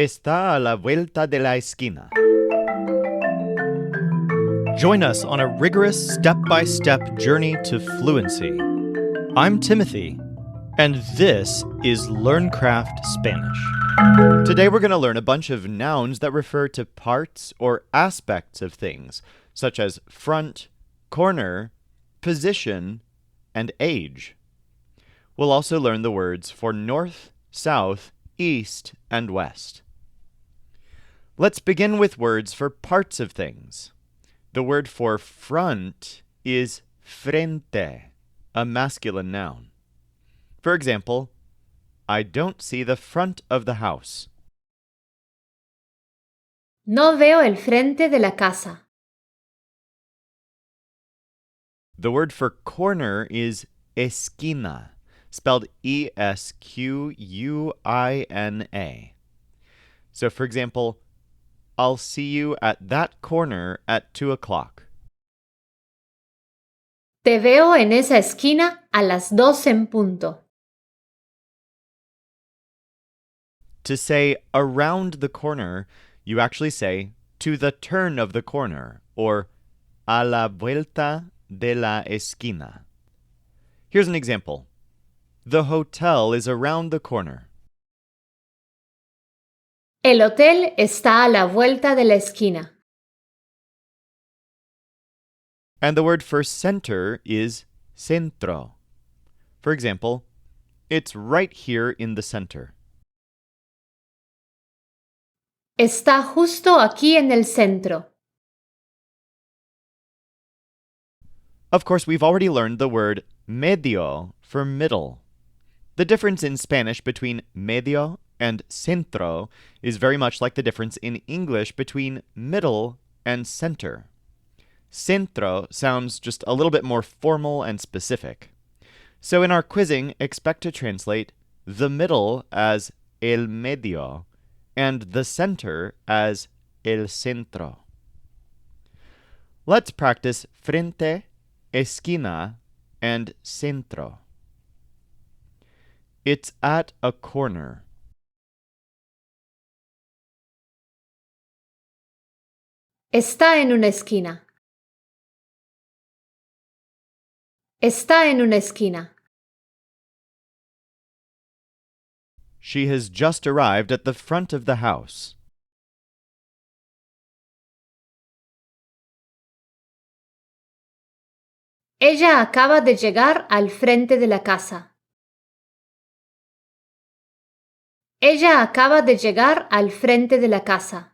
Está a la vuelta de la esquina. Join us on a rigorous step-by-step journey to fluency. I'm Timothy, and this is LearnCraft Spanish. Today we're going to learn a bunch of nouns that refer to parts or aspects of things, such as front, corner, position, and age. We'll also learn the words for north, south, east, and west. Let's begin with words for parts of things. The word for front is frente, a masculine noun. For example, I don't see the front of the house. No veo el frente de la casa. The word for corner is esquina, spelled E-S-Q-U-I-N-A. So, for example, I'll see you at that corner at 2 o'clock. Te veo en esa esquina a las 2 en punto. To say around the corner, you actually say to the turn of the corner, or a la vuelta de la esquina. Here's an example. The hotel is around the corner. El hotel está a la vuelta de la esquina. And the word for center is centro. For example, it's right here in the center. Está justo aquí en el centro. Of course, we've already learned the word medio for middle. The difference in Spanish between medio and centro is very much like the difference in English between middle and center. Centro sounds just a little bit more formal and specific. So in our quizzing, expect to translate the middle as el medio and the center as el centro. Let's practice frente, esquina, and centro. It's at a corner. Está en una esquina. Está en una esquina. She has just arrived at the front of the house. Ella acaba de llegar al frente de la casa. Ella acaba de llegar al frente de la casa.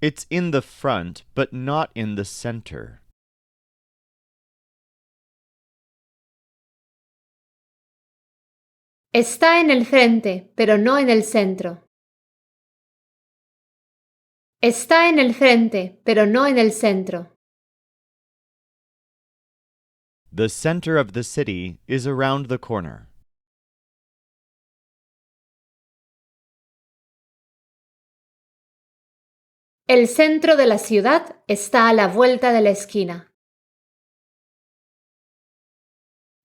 It's in the front, but not in the center. Está en el frente, pero no en el centro. Está en el frente, pero no en el centro. The center of the city is around the corner. El centro de la ciudad está a la vuelta de la esquina.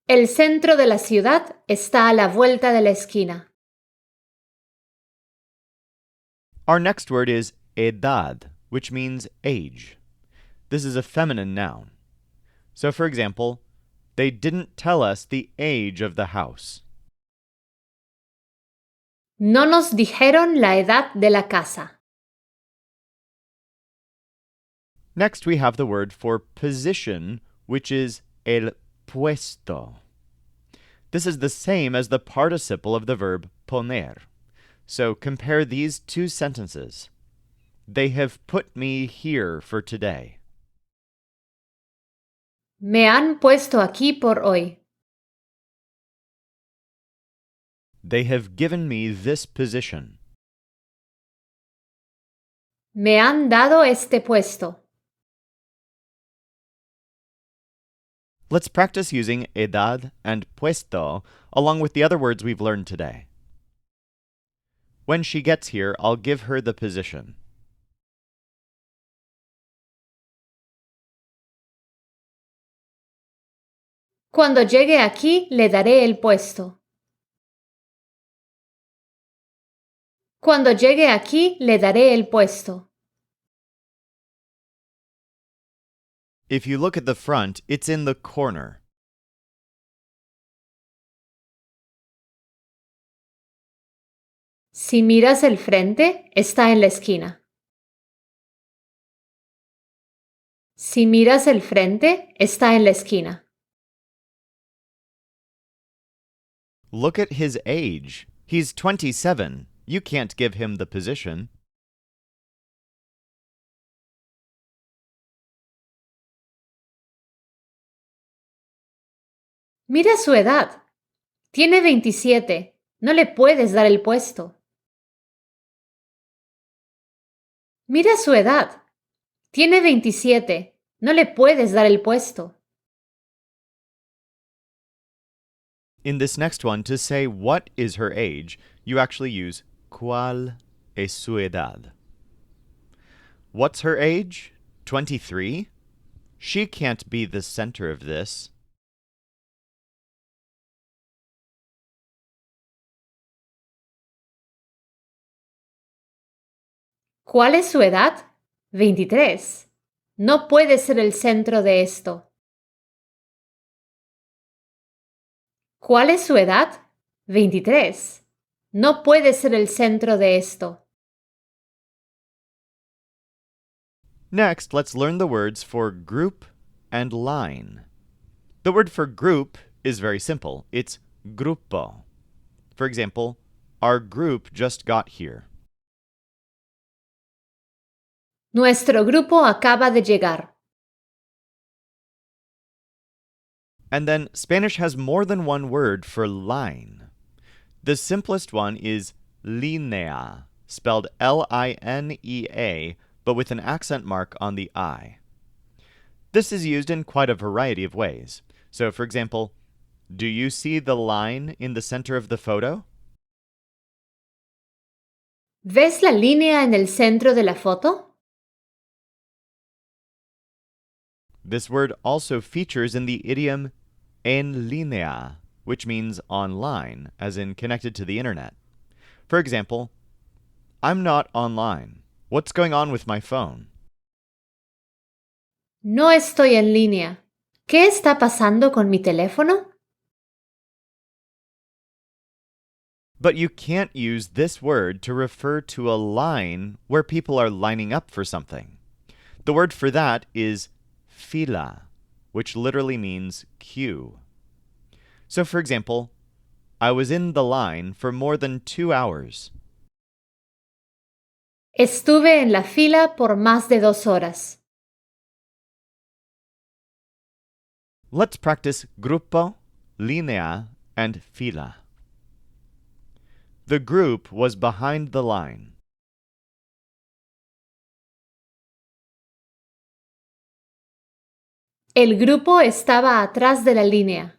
El centro de la ciudad está a la vuelta de la esquina. Our next word is edad, which means age. This is a feminine noun. So, for example, they didn't tell us the age of the house. No nos dijeron la edad de la casa. Next, we have the word for position, which is el puesto. This is the same as the participle of the verb poner. So compare these two sentences. They have put me here for today. Me han puesto aquí por hoy. They have given me this position. Me han dado este puesto. Let's practice using edad and puesto along with the other words we've learned today. When she gets here, I'll give her the position. Cuando llegue aquí, le daré el puesto. Cuando llegue aquí, le daré el puesto. If you look at the front, it's in the corner. Si miras el frente, está en la esquina. Si miras el frente, está en la esquina. Look at his age. He's 27. You can't give him the position. Mira su edad. Tiene 27. No le puedes dar el puesto. Mira su edad. Tiene 27. No le puedes dar el puesto. In this next one, to say what is her age, you actually use ¿Cuál es su edad? What's her age? 23? She can't be the center of this. ¿Cuál es su edad? 23. No puede ser el centro de esto. ¿Cuál es su edad? 23. No puede ser el centro de esto. Next, let's learn the words for group and line. The word for group is very simple. It's gruppo. For example, our group just got here. Nuestro grupo acaba de llegar. And then Spanish has more than one word for line. The simplest one is línea, spelled L-I-N-E-A, but with an accent mark on the I. This is used in quite a variety of ways. So, for example, do you see the line in the center of the photo? ¿Ves la línea en el centro de la foto? This word also features in the idiom en línea, which means online, as in connected to the internet. For example, I'm not online. What's going on with my phone? No estoy en línea. ¿Qué está pasando con mi teléfono? But you can't use this word to refer to a line where people are lining up for something. The word for that is fila, which literally means queue. So, for example, I was in the line for more than 2 hours. Estuve en la fila por más de 2 horas. Let's practice gruppo, línea, and fila. The group was behind the line. El grupo estaba atrás de la línea.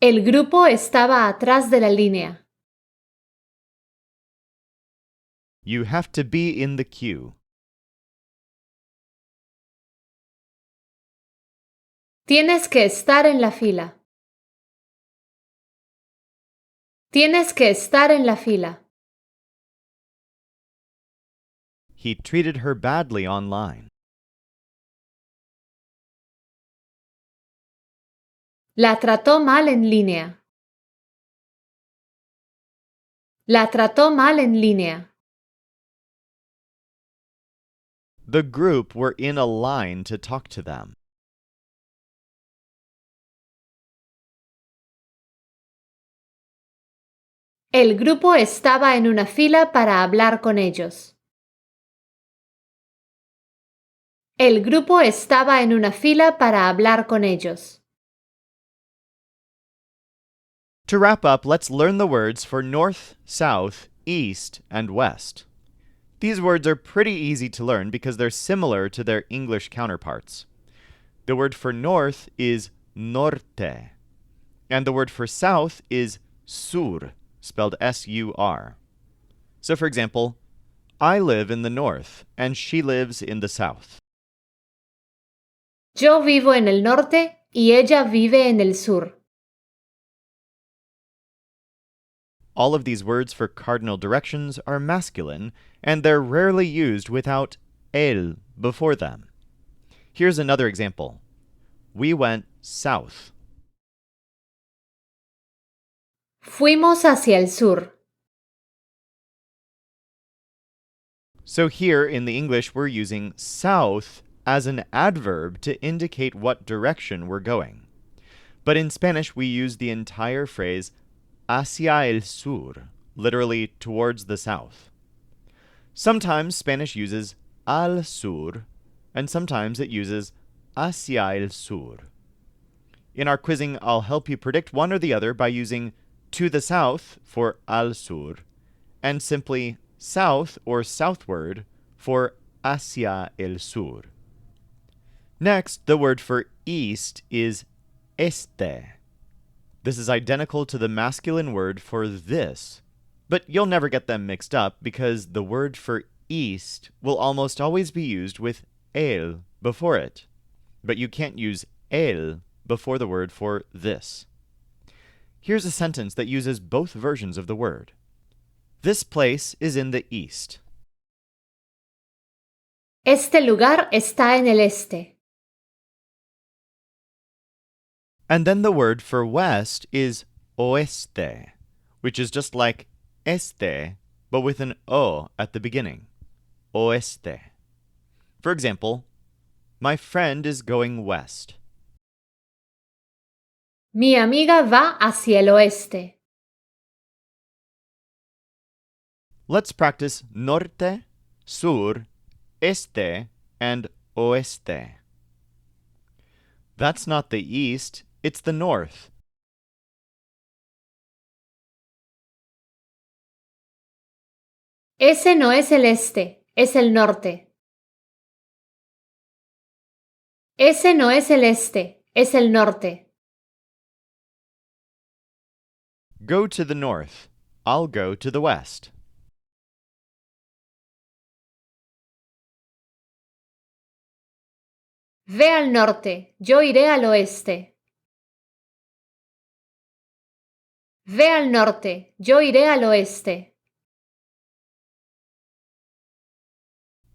El grupo estaba atrás de la línea. You have to be in the queue. Tienes que estar en la fila. Tienes que estar en la fila. He treated her badly online. La trató mal en línea. La trató mal en línea. The group were in a line to talk to them. El grupo estaba en una fila para hablar con ellos. El grupo estaba en una fila para hablar con ellos. To wrap up, let's learn the words for north, south, east, and west. These words are pretty easy to learn because they're similar to their English counterparts. The word for north is norte, and the word for south is sur, spelled S-U-R. So, for example, I live in the north, and she lives in the south. Yo vivo en el norte y ella vive en el sur. All of these words for cardinal directions are masculine, and they're rarely used without el before them. Here's another example. We went south. Fuimos hacia el sur. So here in the English, we're using south as an adverb to indicate what direction we're going. But in Spanish, we use the entire phrase hacia el sur, literally towards the south. Sometimes Spanish uses al sur, and sometimes it uses hacia el sur. In our quizzing, I'll help you predict one or the other by using to the south for al sur, and simply south or southward for hacia el sur. Next, the word for east is este. This is identical to the masculine word for this, but you'll never get them mixed up because the word for east will almost always be used with el before it, but you can't use el before the word for this. Here's a sentence that uses both versions of the word. This place is in the east. Este lugar está en el este. And then the word for west is oeste, which is just like este, but with an o at the beginning. Oeste. For example, my friend is going west. Mi amiga va hacia el oeste. Let's practice norte, sur, este, and oeste. That's not the east, it's the north. Ese no es el este, es el norte. Ese no es el este, es el norte. Go to the north. I'll go to the west. Ve al norte, yo iré al oeste. Ve al norte, yo iré al oeste.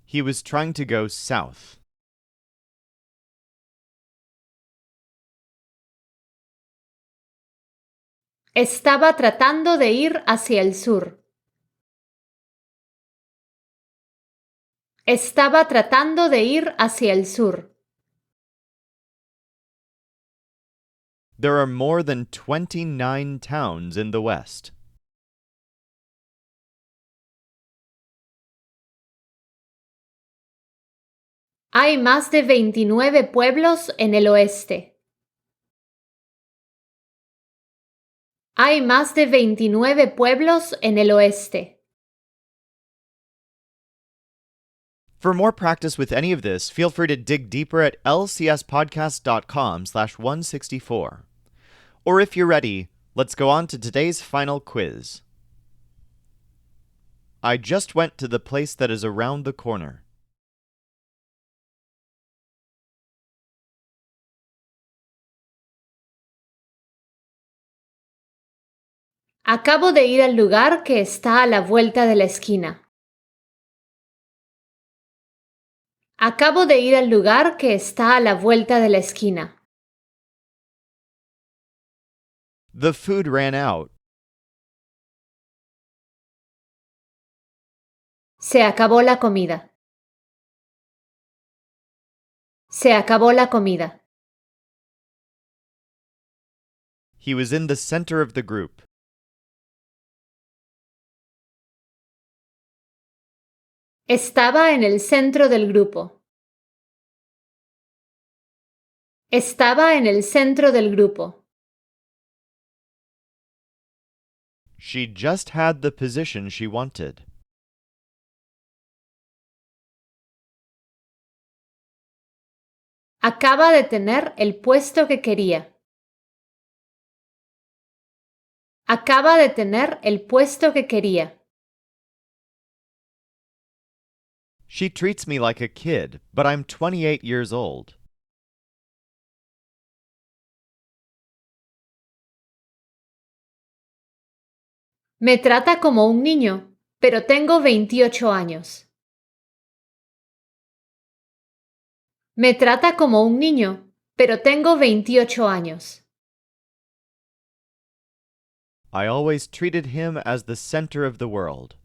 He was trying to go south. Estaba tratando de ir hacia el sur. Estaba tratando de ir hacia el sur. There are more than 29 towns in the west. Hay más de 29 pueblos en el oeste. Hay más de 29 pueblos en el oeste. For more practice with any of this, feel free to dig deeper at lcspodcast.com/164. Or if you're ready, let's go on to today's final quiz. I just went to the place that is around the corner. Acabo de ir al lugar que está a la vuelta de la esquina. Acabo de ir al lugar que está a la vuelta de la esquina. The food ran out. Se acabó la comida. Se acabó la comida. He was in the center of the group. Estaba en el centro del grupo. Estaba en el centro del grupo. She just had the position she wanted. Acaba de tener el puesto que quería. Acaba de tener el puesto que quería. She treats me like a kid, but I'm 28 years old. Me trata como un niño, pero tengo 28 años. Me trata como un niño, pero tengo 28 años. I always treated him as the center of the world.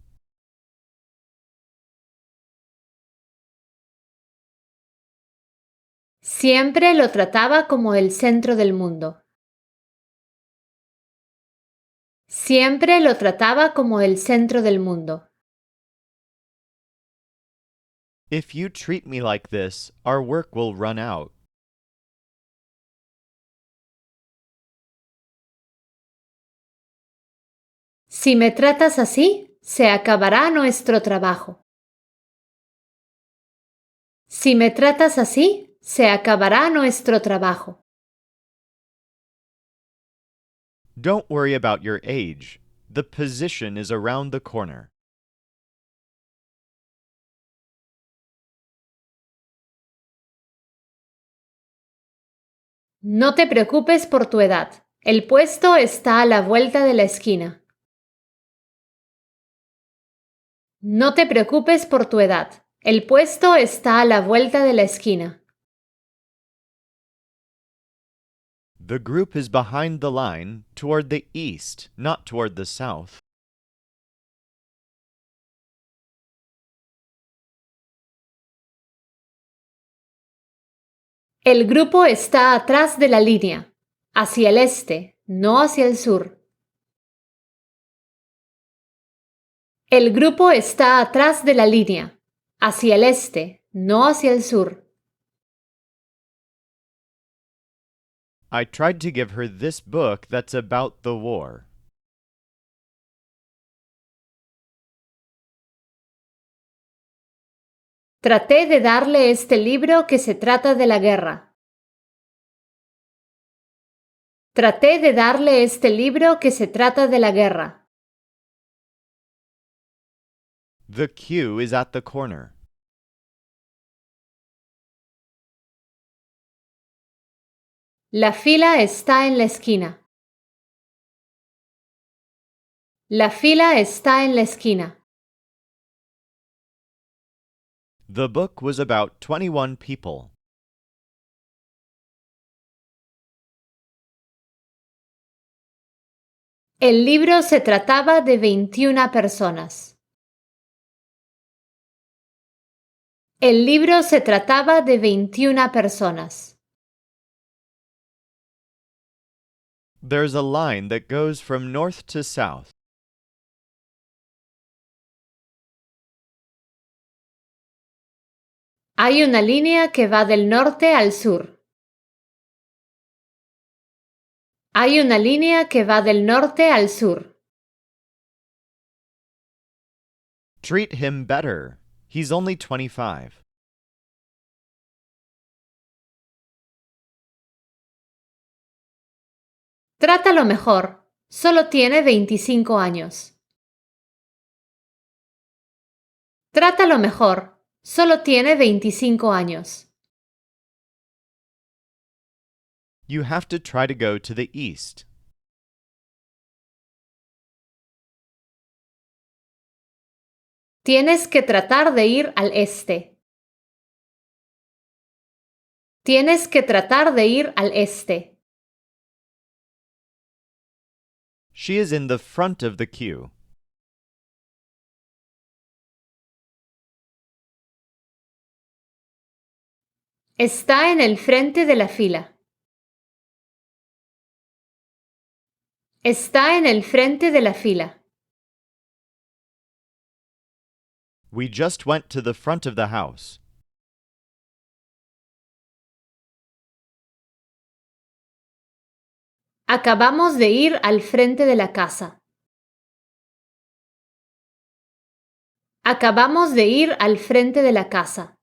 Siempre lo trataba como el centro del mundo. Siempre lo trataba como el centro del mundo. If you treat me like this, our work will run out. Si me tratas así, se acabará nuestro trabajo. Si me tratas así, se acabará nuestro trabajo. Don't worry about your age. The position is around the corner. No te preocupes por tu edad. El puesto está a la vuelta de la esquina. No te preocupes por tu edad. El puesto está a la vuelta de la esquina. The group is behind the line toward the east, not toward the south. El grupo está atrás de la línea, hacia el este, no hacia el sur. El grupo está atrás de la línea, hacia el este, no hacia el sur. I tried to give her this book that's about the war. Traté de darle este libro que se trata de la guerra. Traté de darle este libro que se trata de la guerra. The queue is at the corner. La fila está en la esquina. La fila está en la esquina. The book was about 21 people. El libro se trataba de 21 personas. El libro se trataba de 21 personas. There's a line that goes from north to south. Hay una línea que va del norte al sur. Hay una línea que va del norte al sur. Treat him better. He's only 25. Trátalo mejor. Solo tiene 25 años. Trátalo mejor. Solo tiene 25 años. You have to try to go to the east. Tienes que tratar de ir al este. Tienes que tratar de ir al este. She is in the front of the queue. Está en el frente de la fila. Está en el frente de la fila. We just went to the front of the house. Acabamos de ir al frente de la casa. Acabamos de ir al frente de la casa.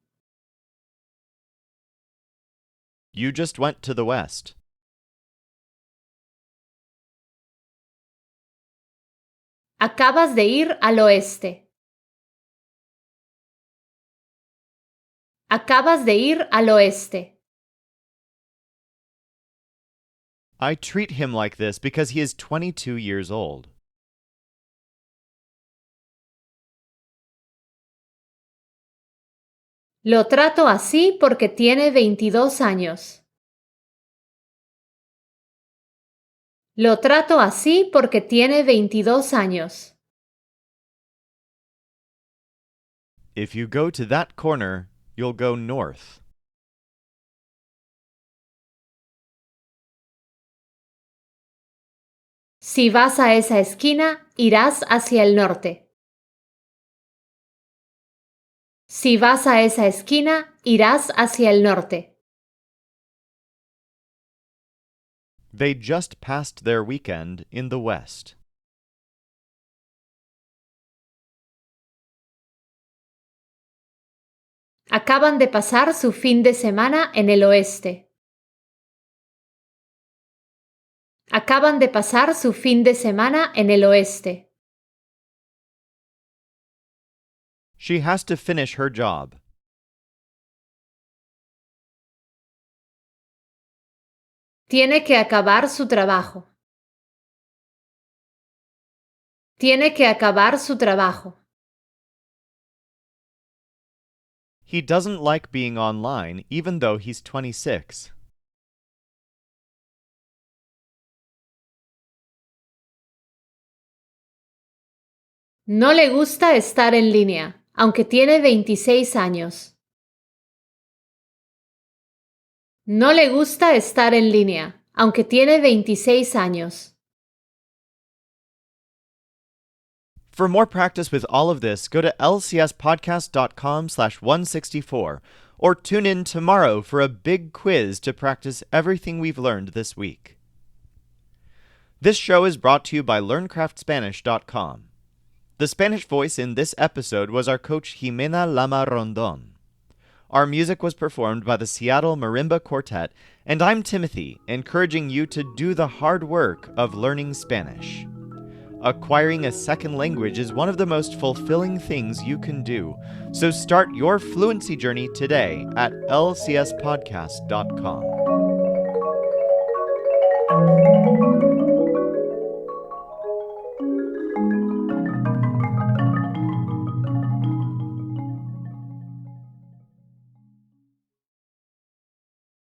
You just went to the west. Acabas de ir al oeste. Acabas de ir al oeste. I treat him like this because he is 22 years old. Lo trato así porque tiene 22 años. Lo trato así porque tiene 22 años. If you go to that corner, you'll go north. Si vas a esa esquina, irás hacia el norte. Si vas a esa esquina, irás hacia el norte. They just passed their weekend in the west. Acaban de pasar su fin de semana en el oeste. Acaban de pasar su fin de semana en el oeste. She has to finish her job. Tiene que acabar su trabajo. Tiene que acabar su trabajo. He doesn't like being online even though he's 26. No le gusta estar en línea, aunque tiene 26 años. No le gusta estar en línea, aunque tiene 26 años. For more practice with all of this, go to lcspodcast.com/164 or tune in tomorrow for a big quiz to practice everything we've learned this week. This show is brought to you by LearnCraftSpanish.com. The Spanish voice in this episode was our coach Jimena Lama Rondon. Our music was performed by the Seattle Marimba Quartet, and I'm Timothy, encouraging you to do the hard work of learning Spanish. Acquiring a second language is one of the most fulfilling things you can do, so start your fluency journey today at lcspodcast.com.